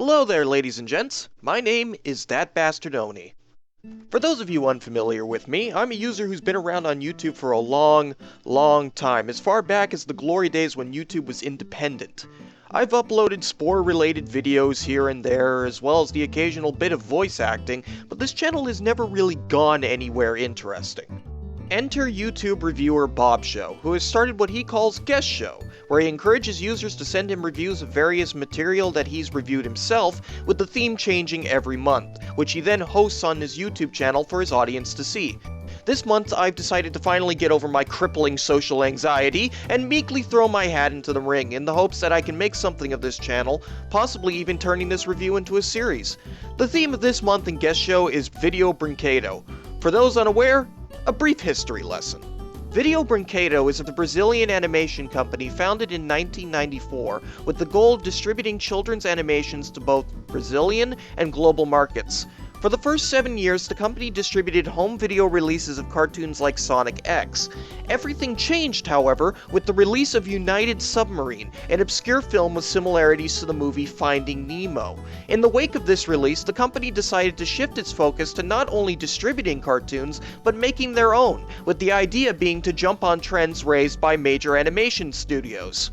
Hello there, ladies and gents. My name is Dat Bastard Oni. For those of you unfamiliar with me, I'm a user who's been around on YouTube for a long time, as far back as the glory days when YouTube was independent. I've uploaded Spore-related videos here and there, as well as the occasional bit of voice acting, but this channel has never really gone anywhere interesting. Enter YouTube reviewer Bobshow, who has started what he calls Guestsheaux, where he encourages users to send him reviews of various material that he's reviewed himself, with the theme changing every month, which he then hosts on his YouTube channel for his audience to see. This month, I've decided to finally get over my crippling social anxiety and meekly throw my hat into the ring in the hopes that I can make something of this channel, possibly even turning this review into a series. The theme of this month in Guestsheaux is Video Brinquedo. For those unaware, a brief history lesson. Video Brinquedo is a Brazilian animation company founded in 1994 with the goal of distributing children's animations to both Brazilian and global markets. For the first 7 years, the company distributed home video releases of cartoons like Sonic X. Everything changed, however, with the release of United Submarine, an obscure film with similarities to the movie Finding Nemo. In the wake of this release, the company decided to shift its focus to not only distributing cartoons, but making their own, with the idea being to jump on trends raised by major animation studios.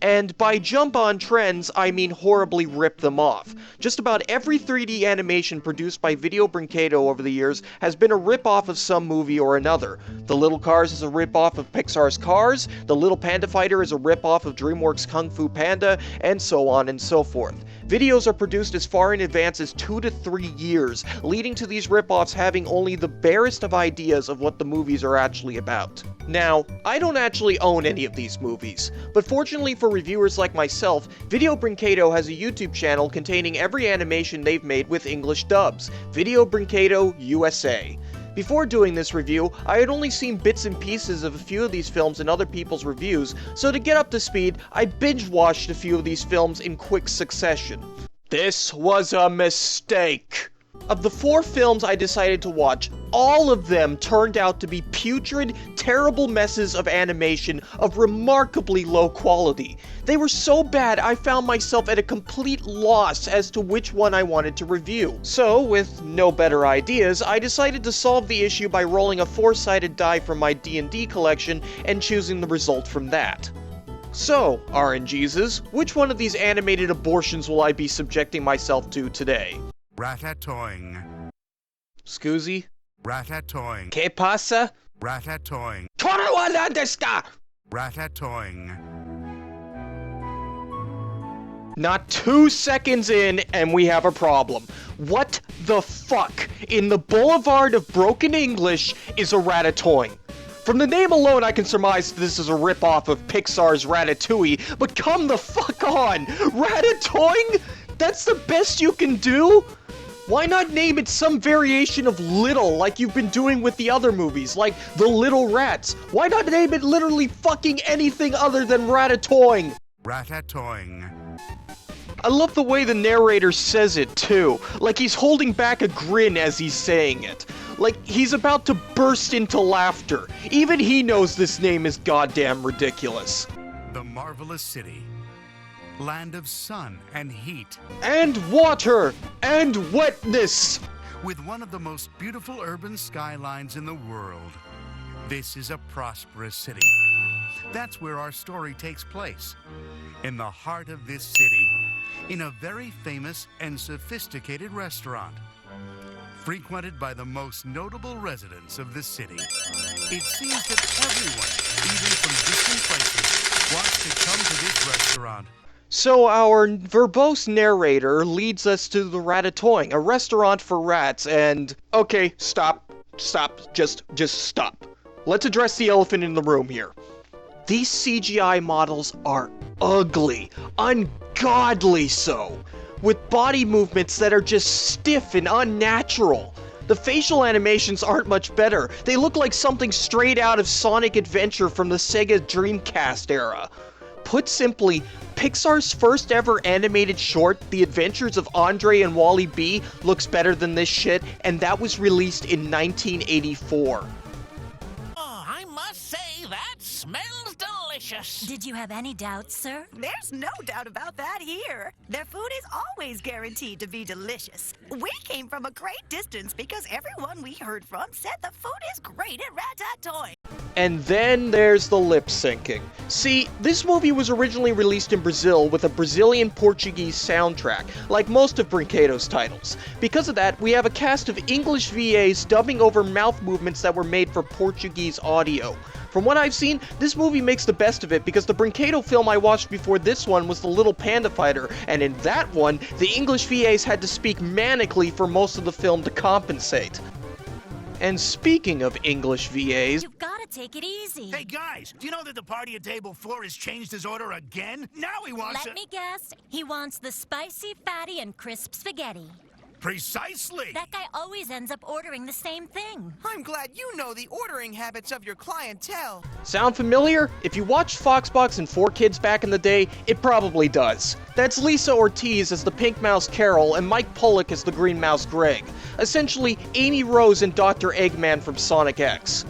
And by jump on trends, I mean horribly rip them off. Just about every 3D animation produced by Video Brinquedo over the years has been a rip-off of some movie or another. The Little Cars is a rip-off of Pixar's Cars, The Little Panda Fighter is a rip-off of DreamWorks' Kung Fu Panda, and so on and so forth. Videos are produced as far in advance as 2 to 3 years, leading to these rip-offs having only the barest of ideas of what the movies are actually about. Now, I don't actually own any of these movies, but fortunately for reviewers like myself, Video Brinquedo has a YouTube channel containing every animation they've made with English dubs, Video Brinquedo USA. Before doing this review, I had only seen bits and pieces of a few of these films in other people's reviews, so to get up to speed, I binge-watched a few of these films in quick succession. This was a mistake! Of the 4 films I decided to watch, all of them turned out to be putrid, terrible messes of animation of remarkably low quality. They were so bad I found myself at a complete loss as to which one I wanted to review. So, with no better ideas, I decided to solve the issue by rolling a 4-sided die from my D&D collection and choosing the result from that. So, RNGesus, which one of these animated abortions will I be subjecting myself to today? Ratatoing. Scusi? Ratatoing. ¿Qué pasa? Ratatoing. Torawa desu ka? Ratatoing. Not 2 seconds in, and we have a problem. What the fuck in the boulevard of broken English is a Ratatoing? From the name alone, I can surmise this is a ripoff of Pixar's Ratatouille, but come the fuck on! Ratatoing? That's the best you can do? Why not name it some variation of Little, like you've been doing with the other movies, like The Little Rats? Why not name it literally fucking anything other than Ratatoing? Ratatoing. I love the way the narrator says it, too. Like he's holding back a grin as he's saying it. Like he's about to burst into laughter. Even he knows this name is goddamn ridiculous. The Marvelous City. Land of sun and heat. And water! And wetness! With one of the most beautiful urban skylines in the world. This is a prosperous city. That's where our story takes place. In the heart of this city. In a very famous and sophisticated restaurant. Frequented by the most notable residents of the city. It seems that everyone, even from distant places, wants to come to this restaurant. So our verbose narrator leads us to the Ratatoing, a restaurant for rats, and... Okay, stop, just stop. Let's address the elephant in the room here. These CGI models are ugly, ungodly so, with body movements that are just stiff and unnatural. The facial animations aren't much better. They look like something straight out of Sonic Adventure from the Sega Dreamcast era. Put simply, Pixar's first ever animated short, The Adventures of Andre and Wally B, looks better than this shit, and that was released in 1984. Oh, I must say that smells delicious. delicious. Did you have any doubts, sir? There's no doubt about that here. Their food is always guaranteed to be delicious. We came from a great distance because everyone we heard from said the food is great at Ratatoing. And then there's the lip syncing. See, this movie was originally released in Brazil with a Brazilian-Portuguese soundtrack, like most of Brinquedo's titles. Because of that, we have a cast of English VAs dubbing over mouth movements that were made for Portuguese audio. From what I've seen, this movie makes the best of it because the Brinquedo film I watched before this one was The Little Panda Fighter, and in that one, the English VAs had to speak manically for most of the film to compensate. And speaking of English VAs... You've gotta take it easy. Hey guys, do you know that the party at table 4 has changed his order again? Now he wants Let me guess. He wants the spicy, fatty, and crisp spaghetti. Precisely! That guy always ends up ordering the same thing. I'm glad you know the ordering habits of your clientele. Sound familiar? If you watched Foxbox and 4Kids back in the day, it probably does. That's Lisa Ortiz as the Pink Mouse Carol and Mike Pollock as the Green Mouse Greg. Essentially, Amy Rose and Dr. Eggman from Sonic X.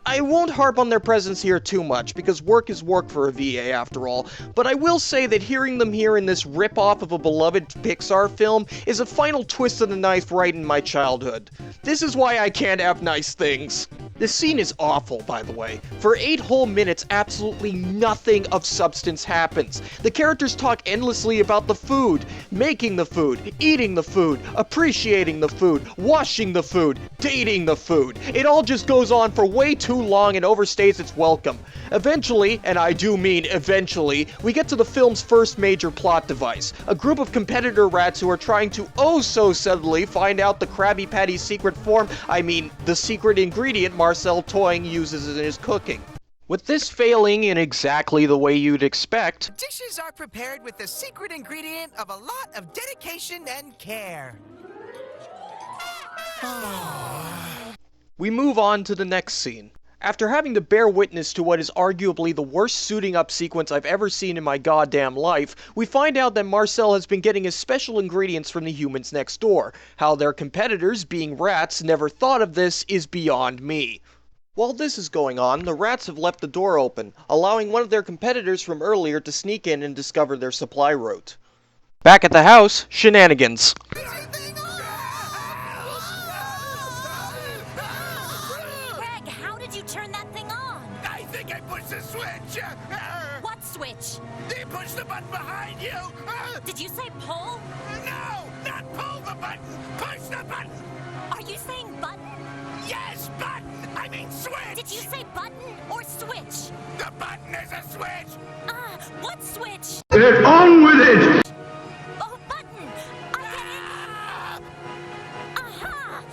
I won't harp on their presence here too much, because work is work for a VA after all, but I will say that hearing them here in this rip-off of a beloved Pixar film is a final twist of the knife right in my childhood. This is why I can't have nice things. This scene is awful, by the way. For 8 whole minutes, absolutely nothing of substance happens. The characters talk endlessly about the food, making the food, eating the food, appreciating the food, washing the food, dating the food. It all just goes on for way too long and overstays its welcome. Eventually, and I do mean eventually, we get to the film's first major plot device. A group of competitor rats who are trying to so subtly find out the Krabby Patty's secret form, the secret ingredient Marcel Toing uses in his cooking. With this failing in exactly the way you'd expect, Dishes are prepared with the secret ingredient of a lot of dedication and care. we move on to the next scene. After having to bear witness to what is arguably the worst suiting up sequence I've ever seen in my goddamn life, we find out that Marcel has been getting his special ingredients from the humans next door. How their competitors, being rats, never thought of this is beyond me. While this is going on, the rats have left the door open, allowing one of their competitors from earlier to sneak in and discover their supply route. Back at the house, shenanigans. Turn that thing on. I think I pushed the switch! What switch? They pushed the button behind you! Did you say pull? No! Not pull the button! Push the button! Are you saying button? Yes, button! I mean switch! Did you say button or switch? The button is a switch! What switch? Get on with it! Oh, button! I get it! Aha!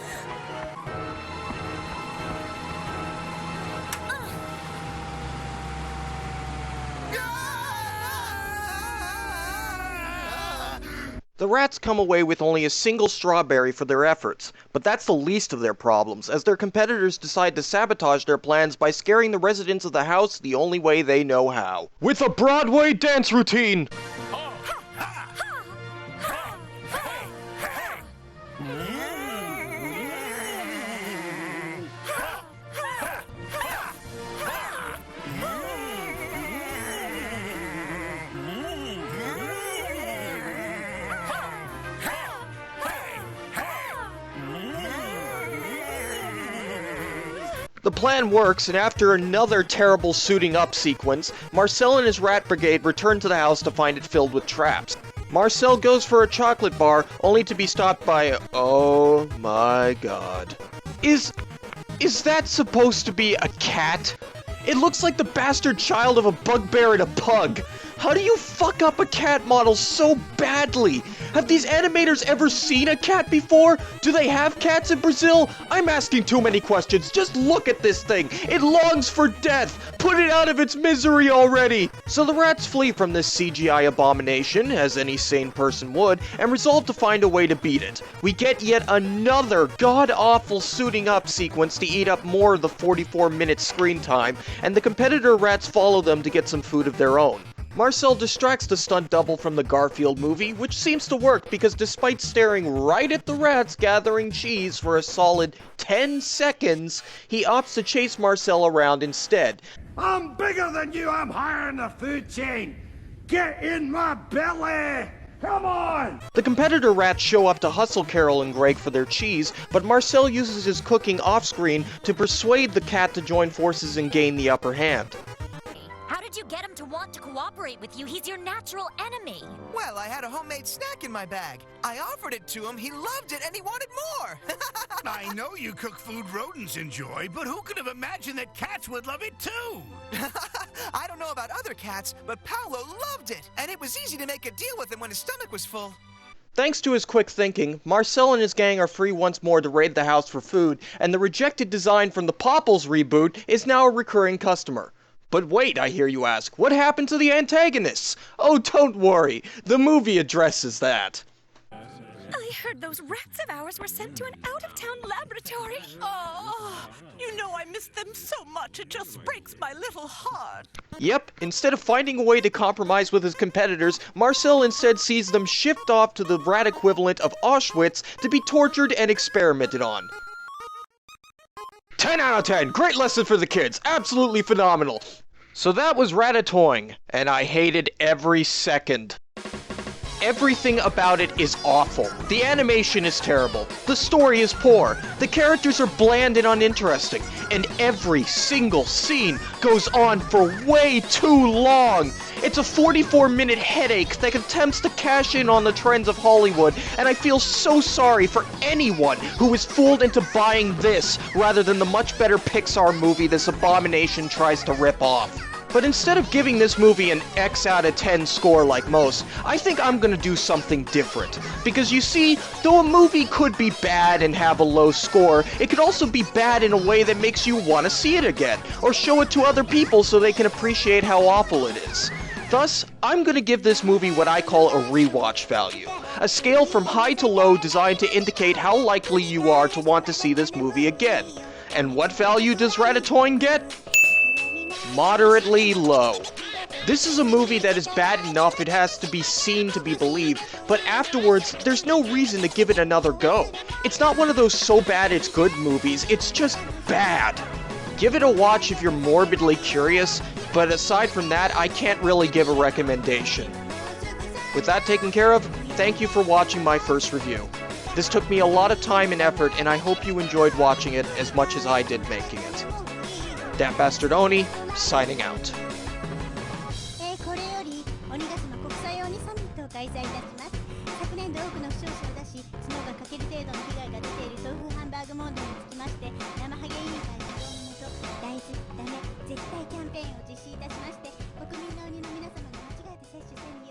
The rats come away with only a single strawberry for their efforts, but that's the least of their problems, as their competitors decide to sabotage their plans by scaring the residents of the house the only way they know how. With a Broadway dance routine! The plan works, and after another terrible suiting up sequence, Marcel and his rat brigade return to the house to find it filled with traps. Marcel goes for a chocolate bar, only to be stopped by oh my god. Is that supposed to be a cat? It looks like the bastard child of a bugbear and a pug. How do you fuck up a cat model so badly? Have these animators ever seen a cat before? Do they have cats in Brazil? I'm asking too many questions. Just look at this thing. It longs for death. Put it out of its misery already. So the rats flee from this CGI abomination, as any sane person would, and resolve to find a way to beat it. We get yet another god-awful suiting up sequence to eat up more of the 44-minute screen time, and the competitor rats follow them to get some food of their own. Marcel distracts the stunt double from the Garfield movie, which seems to work because despite staring right at the rats gathering cheese for a solid 10 seconds, he opts to chase Marcel around instead. I'm bigger than you. I'm higher in the food chain. Get in my belly. Come on! The competitor rats show up to hustle Carol and Greg for their cheese, but Marcel uses his cooking off-screen to persuade the cat to join forces and gain the upper hand. How did you get him to want to cooperate with you? He's your natural enemy. Well, I had a homemade snack in my bag. I offered it to him, he loved it, and he wanted more! I know you cook food rodents enjoy, but who could have imagined that cats would love it too? I don't know about other cats, but Paolo loved it, and it was easy to make a deal with him when his stomach was full. Thanks to his quick thinking, Marcel and his gang are free once more to raid the house for food, and the rejected design from the Popples reboot is now a recurring customer. But wait, I hear you ask, what happened to the antagonists? Oh, don't worry, the movie addresses that. I heard those rats of ours were sent to an out-of-town laboratory. Oh, you know I miss them so much, it just breaks my little heart. Yep, instead of finding a way to compromise with his competitors, Marcel instead sees them shipped off to the rat equivalent of Auschwitz to be tortured and experimented on. 10 out of 10, great lesson for the kids, absolutely phenomenal. So that was Ratatoing, and I hated every second. Everything about it is awful. The animation is terrible. The story is poor. The characters are bland and uninteresting. And every single scene goes on for way too long. It's a 44-minute headache that attempts to cash in on the trends of Hollywood, and I feel so sorry for anyone who is fooled into buying this rather than the much better Pixar movie this abomination tries to rip off. But instead of giving this movie an X out of 10 score like most, I think I'm gonna do something different. Because you see, though a movie could be bad and have a low score, it could also be bad in a way that makes you want to see it again, or show it to other people so they can appreciate how awful it is. Thus, I'm gonna give this movie what I call a rewatch value. A scale from high to low designed to indicate how likely you are to want to see this movie again. And what value does Ratatoing get? Moderately low. This is a movie that is bad enough it has to be seen to be believed, but afterwards, there's no reason to give it another go. It's not one of those so bad it's good movies, it's just bad. Give it a watch if you're morbidly curious, but aside from that, I can't really give a recommendation. With that taken care of, thank you for watching my first review. This took me a lot of time and effort, and I hope you enjoyed watching it as much as I did making it. Dat Bastard Oni, signing out. これより鬼ヶ島国際鬼サミットを開催いたします。昨年度多くの負傷者を出し、角が欠ける程度の被害が出ている豆腐ハンバーグ問題につきまして、生ハゲ委員会主導のもと、大豆ダメ絶対キャンペーンを実施いたしまして、国民の鬼の皆様が間違えて接種せずに